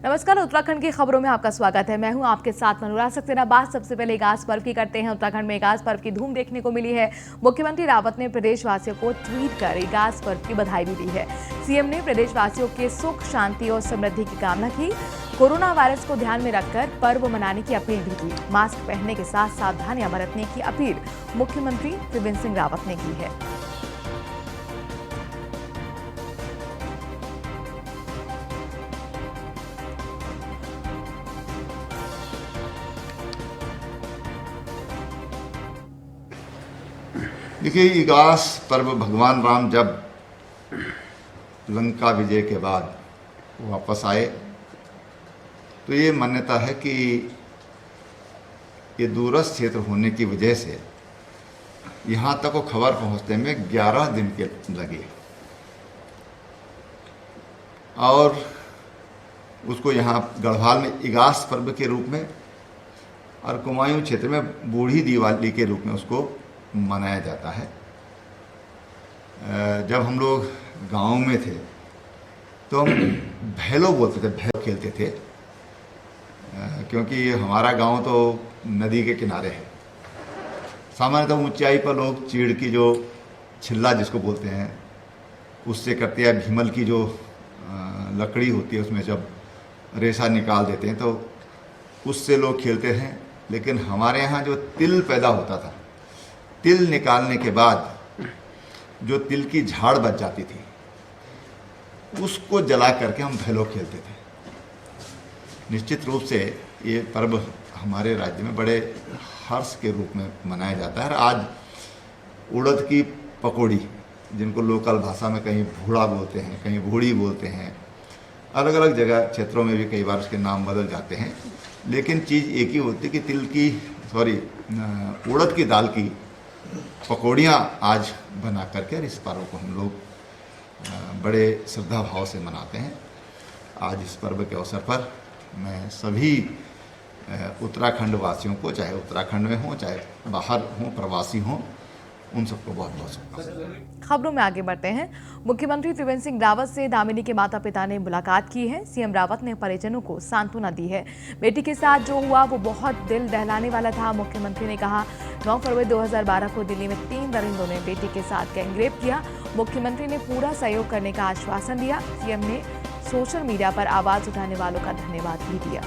नमस्कार, उत्तराखंड की खबरों में आपका स्वागत है। मैं हूं आपके साथ मनोराज सक्सेना। बात सबसे पहले इगास पर्व की करते हैं। उत्तराखंड में इगास पर्व की धूम देखने को मिली है। मुख्यमंत्री रावत ने प्रदेशवासियों को ट्वीट कर इगास पर्व की बधाई भी दी है। सीएम ने प्रदेशवासियों के सुख, शांति और समृद्धि की कामना की। कोरोना वायरस को ध्यान में रखकर पर्व मनाने की अपील भी की। मास्क पहनने के साथ सावधानियां बरतने की अपील मुख्यमंत्री त्रिवेंद्र सिंह रावत ने की है। देखिए, इगास पर्व भगवान राम जब लंका विजय के बाद वापस आए तो ये मान्यता है कि ये दूरस्थ क्षेत्र होने की वजह से यहाँ तक वो खबर पहुँचने में 11 दिन के लगे और उसको यहाँ गढ़वाल में इगास पर्व के रूप में और कुमायूं क्षेत्र में बूढ़ी दिवाली के रूप में उसको मनाया जाता है। जब हम लोग गांव में थे तो हम भैलो बोलते थे, भैलो खेलते थे, क्योंकि हमारा गांव तो नदी के किनारे है। सामान्यतः ऊंचाई पर लोग चीड़ की जो छिल्ला जिसको बोलते हैं उससे करते हैं। भीमल की जो लकड़ी होती है उसमें जब रेशा निकाल देते हैं तो उससे लोग खेलते हैं। लेकिन हमारे यहाँ जो तिल पैदा होता था, तिल निकालने के बाद जो तिल की झाड़ बच जाती थी उसको जला करके हम भैलो खेलते थे। निश्चित रूप से ये पर्व हमारे राज्य में बड़े हर्ष के रूप में मनाया जाता है। आज उड़द की पकौड़ी, जिनको लोकल भाषा में कहीं भूड़ा बोलते हैं, कहीं भूड़ी बोलते हैं, अलग अलग जगह क्षेत्रों में भी कई बार उसके नाम बदल जाते हैं, लेकिन चीज़ एक ही होती है कि उड़द की दाल की पकौड़ियाँ आज बना करके इस पर्व को हम लोग बड़े श्रद्धा भाव से मनाते हैं। आज इस पर्व के अवसर पर मैं सभी उत्तराखंड वासियों को, चाहे उत्तराखंड में हों चाहे बाहर हों, प्रवासी हों, उन सबको बहुत बहुत शुभकामनाएं। खबरों में आगे बढ़ते हैं। मुख्यमंत्री त्रिवेंद्र सिंह रावत से दामिनी के माता पिता ने मुलाकात की है। सीएम रावत ने परिजनों को सांत्वना दी है। बेटी के साथ जो हुआ वो बहुत दिल दहलाने वाला था। मुख्यमंत्री ने कहा, 9 फरवरी 2012 को दिल्ली में 3 दरिंदों ने बेटी के साथ गैंगरेप किया। मुख्यमंत्री ने पूरा सहयोग करने का आश्वासन दिया। सीएम ने सोशल मीडिया पर आवाज उठाने वालों का धन्यवाद भी दिया।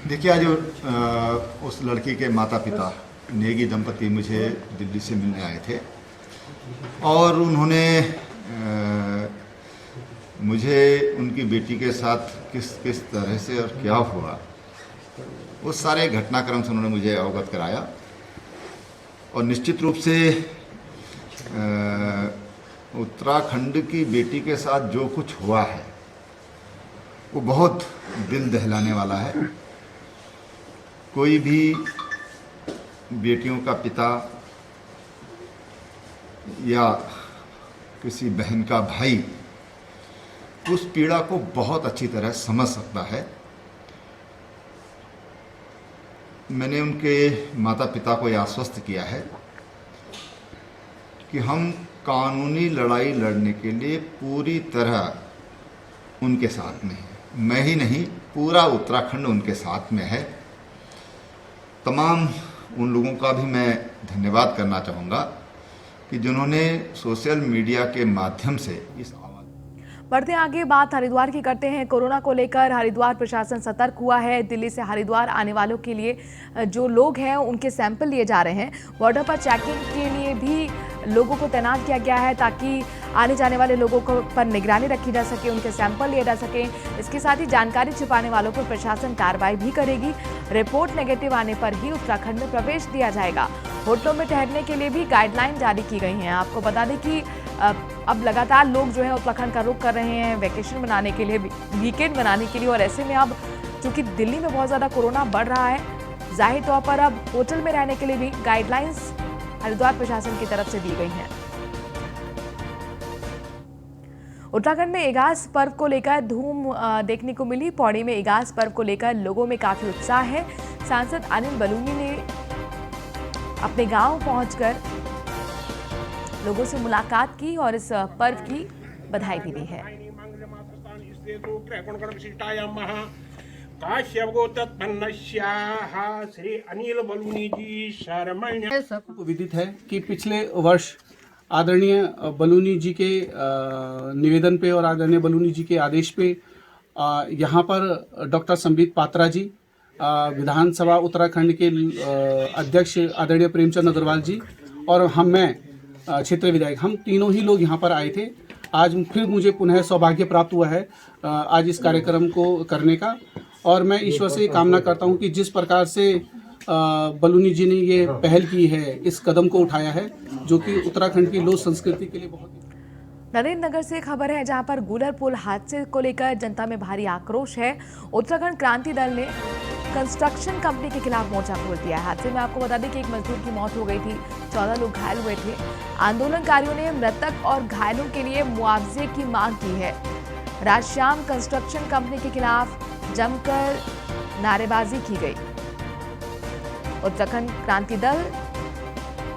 देखिए, आज उस लड़की के माता पिता नेगी दंपति मुझे दिल्ली से मिलने आए थे और उन्होंने मुझे उनकी बेटी के साथ किस किस तरह से और क्या हुआ उस सारे घटनाक्रम से उन्होंने मुझे अवगत कराया। और निश्चित रूप से उत्तराखंड की बेटी के साथ जो कुछ हुआ है वो बहुत दिल दहलाने वाला है। कोई भी बेटियों का पिता या किसी बहन का भाई उस पीड़ा को बहुत अच्छी तरह समझ सकता है। मैंने उनके माता पिता को यह आश्वस्त किया है कि हम कानूनी लड़ाई लड़ने के लिए पूरी तरह उनके साथ में हैं। मैं ही नहीं, पूरा उत्तराखंड उनके साथ में है। तमाम उन लोगों का भी मैं धन्यवाद करना चाहूँगा कि जिन्होंने सोशल मीडिया के माध्यम से इस बढ़ते आगे बात हरिद्वार की करते हैं। कोरोना को लेकर हरिद्वार प्रशासन सतर्क हुआ है। दिल्ली से हरिद्वार आने वालों के लिए जो लोग हैं उनके सैंपल लिए जा रहे हैं। बॉर्डर पर चेकिंग के लिए भी लोगों को तैनात किया गया है ताकि आने जाने वाले लोगों को पर निगरानी रखी जा सके, उनके सैंपल लिए जा सके। इसके साथ ही जानकारी छिपाने वालों पर प्रशासन कार्रवाई भी करेगी। रिपोर्ट नेगेटिव आने पर ही उत्तराखंड में प्रवेश दिया जाएगा। होटलों में ठहरने के लिए भी गाइडलाइन जारी की गई हैं। आपको बता दें कि अब लगातार लोग जो है उत्तराखंड का रुख कर रहे हैं वेकेशन मनाने के लिए, वीकेंड मनाने के लिए। और ऐसे में अब चूंकि दिल्ली में बहुत ज़्यादा कोरोना बढ़ रहा है, जाहिर तौर पर अब होटल में रहने के लिए भी गाइडलाइंस हरिद्वार प्रशासन की तरफ से दी गई हैं। उत्तराखंड में इगास पर्व को लेकर धूम देखने को मिली। पौड़ी में इगास पर्व को लेकर लोगों में काफी उत्साह है। सांसद अनिल बलूनी ने अपने गांव पहुंचकर लोगों से मुलाकात की और इस पर्व की बधाई भी दी है। श्री अनिल बलूनी जी शर्मण्य। सबको विदित है कि पिछले वर्ष आदरणीय बलूनी जी के निवेदन पे और आदरणीय बलूनी जी के आदेश पे यहाँ पर डॉक्टर संबित पात्रा जी, विधानसभा उत्तराखंड के अध्यक्ष आदरणीय प्रेमचंद अग्रवाल जी और मैं क्षेत्रीय विधायक, हम तीनों ही लोग यहाँ पर आए थे। आज फिर मुझे पुनः सौभाग्य प्राप्त हुआ है आज इस कार्यक्रम को करने का, और मैं ईश्वर से कामना करता हूँ कि जिस प्रकार से बलूनी जी ने ये पहल की है, इस कदम को उठाया है, जो कि उत्तराखंड की लोक संस्कृति के लिए बहुत। नरेंद्र नगर से खबर है जहां पर गुलर पुल हादसे को लेकर जनता में भारी आक्रोश है। उत्तराखंड क्रांति दल ने कंस्ट्रक्शन कंपनी के खिलाफ मोर्चा खोल दिया है। हादसे में आपको बता दें कि एक मजदूर की मौत हो गई थी, 14 लोग घायल हुए थे। आंदोलनकारियों ने मृतक और घायलों के लिए मुआवजे की मांग की है। राजश्याम कंस्ट्रक्शन कंपनी के खिलाफ जमकर नारेबाजी की गई। उत्तराखंड क्रांति दल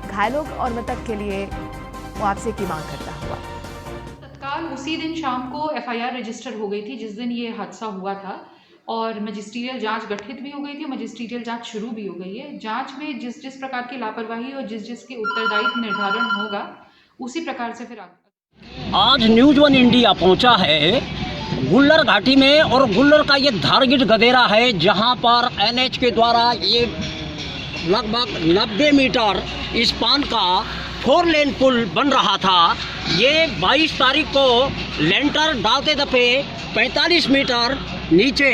घायलों और मृतक के लिए मुआवजे की मांग करता हुआ। तत्काल उसी दिन शाम को एफआईआर रजिस्टर हो गई थी जिस दिन ये हादसा हुआ था, और मजिस्ट्रियल जांच गठित भी हो गई थी, मजिस्ट्रियल जांच शुरू भी हो गई है। जांच में जिस प्रकार की लापरवाही और जिस के उत्तरदायित्व निर्धारण होगा उसी प्रकार से फिर आगे। आज न्यूज़ वन इंडिया पहुंचा है गुल्लर घाटी में, और गुल्लर का ये धारगिट गदेरा है जहां पर एनएच के द्वारा ये लगभग 90 मीटर स्पान का 4 लेन पुल बन रहा था। ये 22 तारीख को लेंटर डालते दफे 45 मीटर नीचे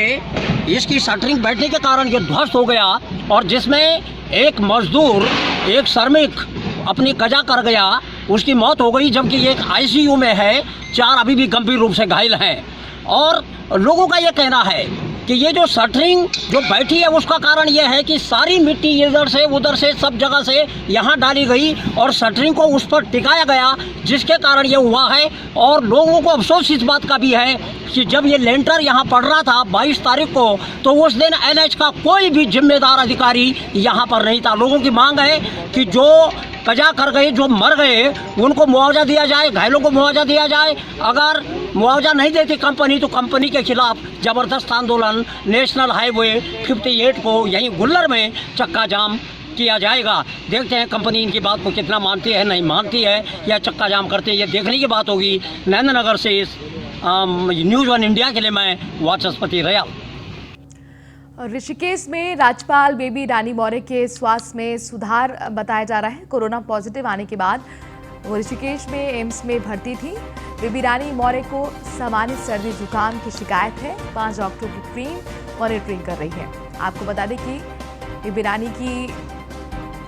इसकी शटरिंग बैठने के कारण ये ध्वस्त हो गया, और जिसमें एक मजदूर, एक श्रमिक अपनी कजा कर गया, उसकी मौत हो गई, जबकि एक आईसीयू में है, 4 अभी भी गंभीर रूप से घायल हैं। और लोगों का ये कहना है कि ये जो शटरिंग जो बैठी है उसका कारण ये है कि सारी मिट्टी इधर से उधर से सब जगह से यहाँ डाली गई और शटरिंग को उस पर टिकाया गया, जिसके कारण ये हुआ है। और लोगों को अफसोस इस बात का भी है कि जब ये लेंटर यहाँ पड़ रहा था 22 तारीख को, तो उस दिन एनएच का कोई भी जिम्मेदार अधिकारी यहाँ पर नहीं था। लोगों की मांग है कि जो कजा कर गए, जो मर गए, उनको मुआवजा दिया जाए, घायलों को मुआवजा दिया जाए। अगर मुआवजा नहीं देती कंपनी तो कंपनी के खिलाफ ज़बरदस्त आंदोलन नेशनल हाईवे 58 को यहीं गुल्लर में चक्का जाम किया जाएगा। देखते हैं कंपनी इनकी बात को कितना मानती है, नहीं मानती है, या चक्का जाम करते हैं, ये देखने की बात होगी। नरेंद्र नगर से न्यूज़ वन इंडिया के लिए मैं वाचस्पति रहा। ऋषिकेश में राज्यपाल बेबी रानी मौर्य के स्वास्थ्य में सुधार बताया जा रहा है। कोरोना पॉजिटिव आने के बाद वो ऋषिकेश में एम्स में भर्ती थी। बेबी रानी मौर्य को सामान्य सर्दी जुकाम की शिकायत है। 5 डॉक्टरों की टीम मॉनिटरिंग कर रही है। आपको बता दें कि बेबी रानी की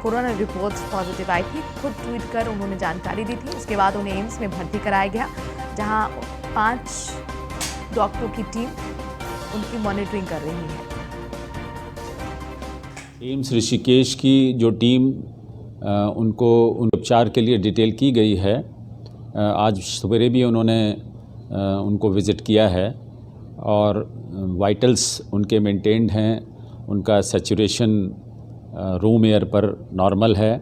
कोरोना रिपोर्ट पॉजिटिव आई थी। खुद ट्वीट कर उन्होंने जानकारी दी थी। उसके बाद उन्हें एम्स में भर्ती कराया गया, जहां 5 डॉक्टरों की टीम उनकी मॉनिटरिंग कर रही है। एम्स ऋषिकेश की जो टीम उनको उपचार के लिए डिटेल की गई है, आज सवेरे भी उन्होंने उनको विज़िट किया है और वाइटल्स उनके मेंटेन्ड हैं। उनका सैचुरेशन रूम एयर पर नॉर्मल है।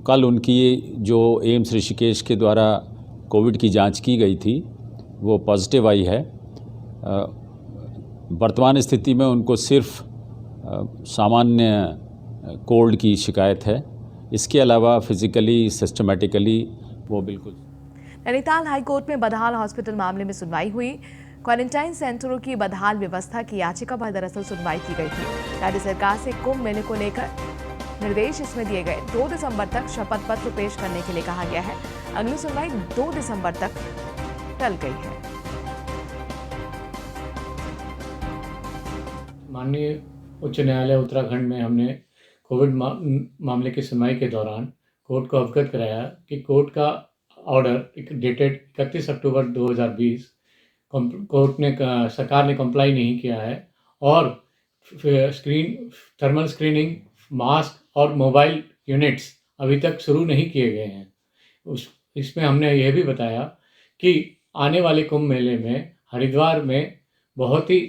कल उनकी जो एम्स ऋषिकेश के द्वारा कोविड की जांच की गई थी वो पॉजिटिव आई है। वर्तमान स्थिति में उनको सिर्फ सामान्य कोल्ड की शिकायत है। इसके अलावा फिजिकली सिस्टमेटिकली वो बिल्कुल। नैनीताल हाईकोर्ट में बदहाल हॉस्पिटल मामले में सुनवाई हुई। क्वारंटाइन सेंटरों की बदहाल व्यवस्था की याचिका पर दरअसल सुनवाई की गई थी। राज्य सरकार से कुंभ मेले को लेकर निर्देश इसमें दिए गए। 2 दिसंबर तक शपथ पत्र पेश करने के लिए कहा गया है। अगली सुनवाई 2 दिसंबर तक टल गई है। माननीय उच्च न्यायालय उत्तराखंड में हमने कोविड मामले की सुनवाई के दौरान कोर्ट को अवगत कराया कि कोर्ट का ऑर्डर डेटेड 31 अक्टूबर 2020 कोर्ट ने सरकार ने कंप्लाई नहीं किया है और थर्मल स्क्रीनिंग, मास्क और मोबाइल यूनिट्स अभी तक शुरू नहीं किए गए हैं। इसमें हमने यह भी बताया कि आने वाले कुंभ मेले में हरिद्वार में बहुत ही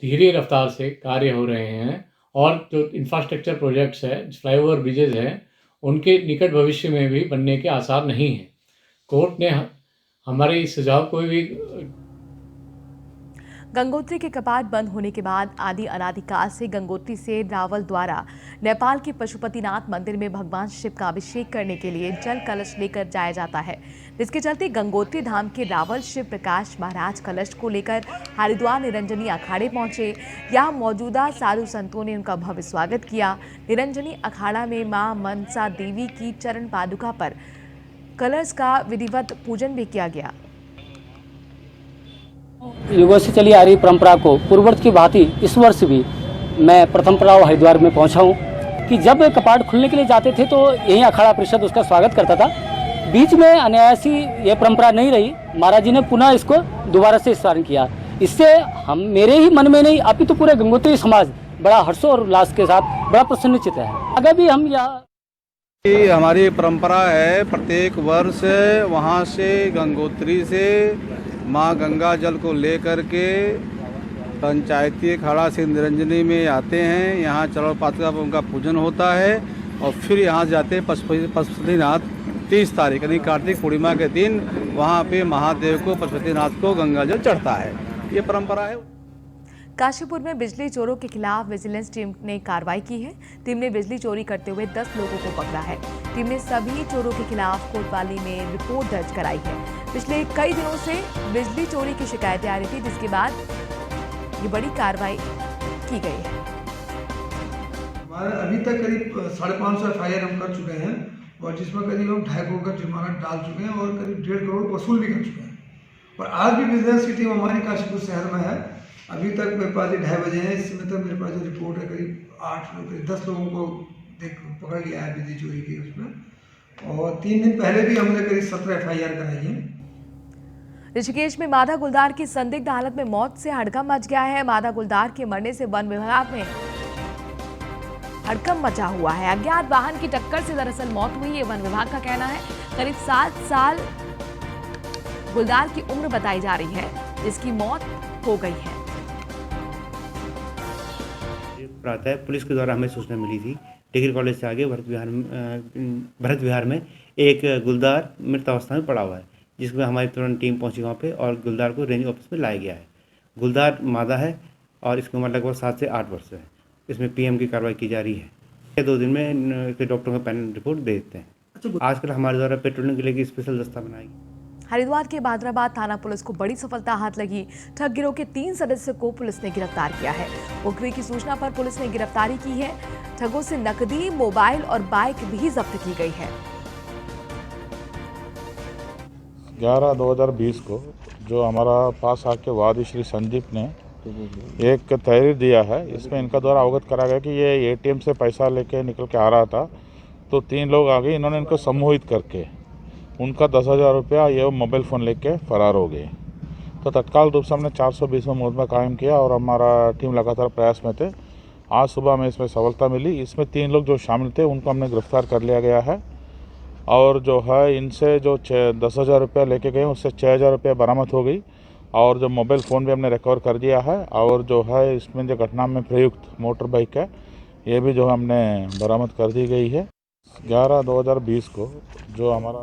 धीरे रफ्तार से कार्य हो रहे हैं और जो इंफ्रास्ट्रक्चर प्रोजेक्ट्स है, फ्लाईओवर ब्रिजेज हैं, उनके निकट भविष्य में भी बनने के आसार नहीं हैं। कोर्ट ने हमारे इस सुझाव को भी गंगोत्री के कपाट बंद होने के बाद आदि अनादिकाल से गंगोत्री से रावल द्वारा नेपाल के पशुपतिनाथ मंदिर में भगवान शिव का अभिषेक करने के लिए जल कलश लेकर जाया जाता है, जिसके चलते गंगोत्री धाम के रावल शिव प्रकाश महाराज कलश को लेकर हरिद्वार निरंजनी अखाड़े पहुंचे। यहां मौजूदा साधु संतों ने उनका भव्य स्वागत किया। निरंजनी अखाड़ा में मां मनसा देवी की चरण पादुका पर कलश का विधिवत पूजन भी किया गया। युगों से चली आ रही परंपरा को पूर्ववर्त की भांति इस वर्ष भी मैं प्रथम पड़ाव हरिद्वार में पहुंचा हूं कि जब कपाट खुलने के लिए जाते थे तो यही अखाड़ा परिषद उसका स्वागत करता था। बीच में अनायासी ये परंपरा नहीं रही, महाराज जी ने पुनः इसको दोबारा से स्मरण किया। इससे हम मेरे ही मन में नहीं अपितु पूरे गंगोत्री समाज बड़ा हर्षो और उल्लास के साथ बड़ा प्रसन्नचित्त है। आगे भी हम यहाँ हमारी परंपरा है, प्रत्येक वर्ष वहाँ से गंगोत्री से माँ गंगा जल को लेकर के पंचायती अखाड़ा से निरंजनी में आते हैं। यहाँ चरण पादुका पर उनका पूजन होता है और फिर यहाँ जाते हैं पशुपतिनाथ 30 तारीख यानी कार्तिक पूर्णिमा के दिन वहाँ पे महादेव को पशुपतिनाथ को गंगा जल चढ़ता है। ये परंपरा है। काशीपुर में बिजली चोरों के खिलाफ विजिलेंस टीम ने कार्रवाई की है। टीम ने बिजली चोरी करते हुए 10 लोगों को पकड़ा है। टीम ने सभी चोरों के खिलाफ कोतवाली में रिपोर्ट दर्ज कराई है। पिछले कई दिनों से बिजली चोरी की शिकायतें आ रही थी, जिसके बाद ये बड़ी कार्रवाई की गई है। हमारे अभी तक करीब 550 FIR हम कर चुके हैं और जिसमें करीब हम 2.5 करोड़ का जुर्माना डाल चुके हैं और करीब 1.5 करोड़ वसूल भी कर चुके हैं। और आज भी विजिलेंस की टीम हमारी काशीपुर शहर में है। अभी तक मेरे पास 2:30 बजे हैं, इस समय तक मेरे पास जो रिपोर्ट है करीब 10 लोगों को पकड़ लिया है बिजली चोरी की उसमें। और 3 दिन पहले भी हमने करीब 17 FIR कराई है। ऋषिकेश में मादा गुलदार की संदिग्ध हालत में मौत से हड़कंप मच गया है। मादा गुलदार के मरने से वन विभाग में हड़कंप मचा हुआ है। अज्ञात वाहन की टक्कर से दरअसल मौत हुई, ये वन विभाग का कहना है। करीब 7 साल गुलदार की उम्र बताई जा रही है, जिसकी मौत हो गई है। प्रातः पुलिस के द्वारा हमें सूचना मिली थी डिग्री कॉलेज से आगे भरत विहार में एक गुलदार मृत अवस्था में पड़ा हुआ है, जिसमें हमारी तुरंत टीम पहुंची वहां पे और गुलदार को रेंज ऑफिस में लाया गया है। गुलदार मादा है और इसकी उम्र लगभग 7 से 8 वर्ष है। इसमें PM की कार्रवाई की जा रही है। 2 दिन में डॉक्टरों का पैनल रिपोर्ट दे देते हैं। आजकल हमारे द्वारा पेट्रोलिंग के लिए स्पेशल दस्ता बनाएगी। हरिद्वार के बादराबाद थाना पुलिस को बड़ी सफलता हाथ लगी। ठग गिरोह के 3 सदस्यों को पुलिस ने गिरफ्तार किया है। मुखबिर की सूचना पर पुलिस ने गिरफ्तारी की है। ठगों से नकदी, मोबाइल और बाइक भी जब्त की गई है। 11/2020 को जो हमारा पास आके वादी श्री संदीप ने एक तहरीर दिया है, इसमें इनका द्वारा अवगत करा गया कि ये ATM से पैसा लेके निकल के आ रहा था, तो 3 लोग आ गए। इन्होंने इनको सम्मोहित करके उनका 10,000 रुपया ये मोबाइल फ़ोन लेके फरार हो गए। तो तत्काल रूप से हमने 420 में मुकदमा कायम किया और हमारा टीम लगातार प्रयास में थे। आज सुबह हमें इसमें सफलता मिली। इसमें 3 लोग जो शामिल थे उनको हमने गिरफ्तार कर लिया गया है और जो है इनसे जो 10,000 रुपया लेके गए उससे 6,000 रुपया बरामद हो गई और जो मोबाइल फ़ोन भी हमने रिकवर कर दिया है और जो है इसमें जो घटना में प्रयुक्त मोटर बाइक है ये भी जो हमने बरामद कर दी गई है। 11/2020 को जो हमारा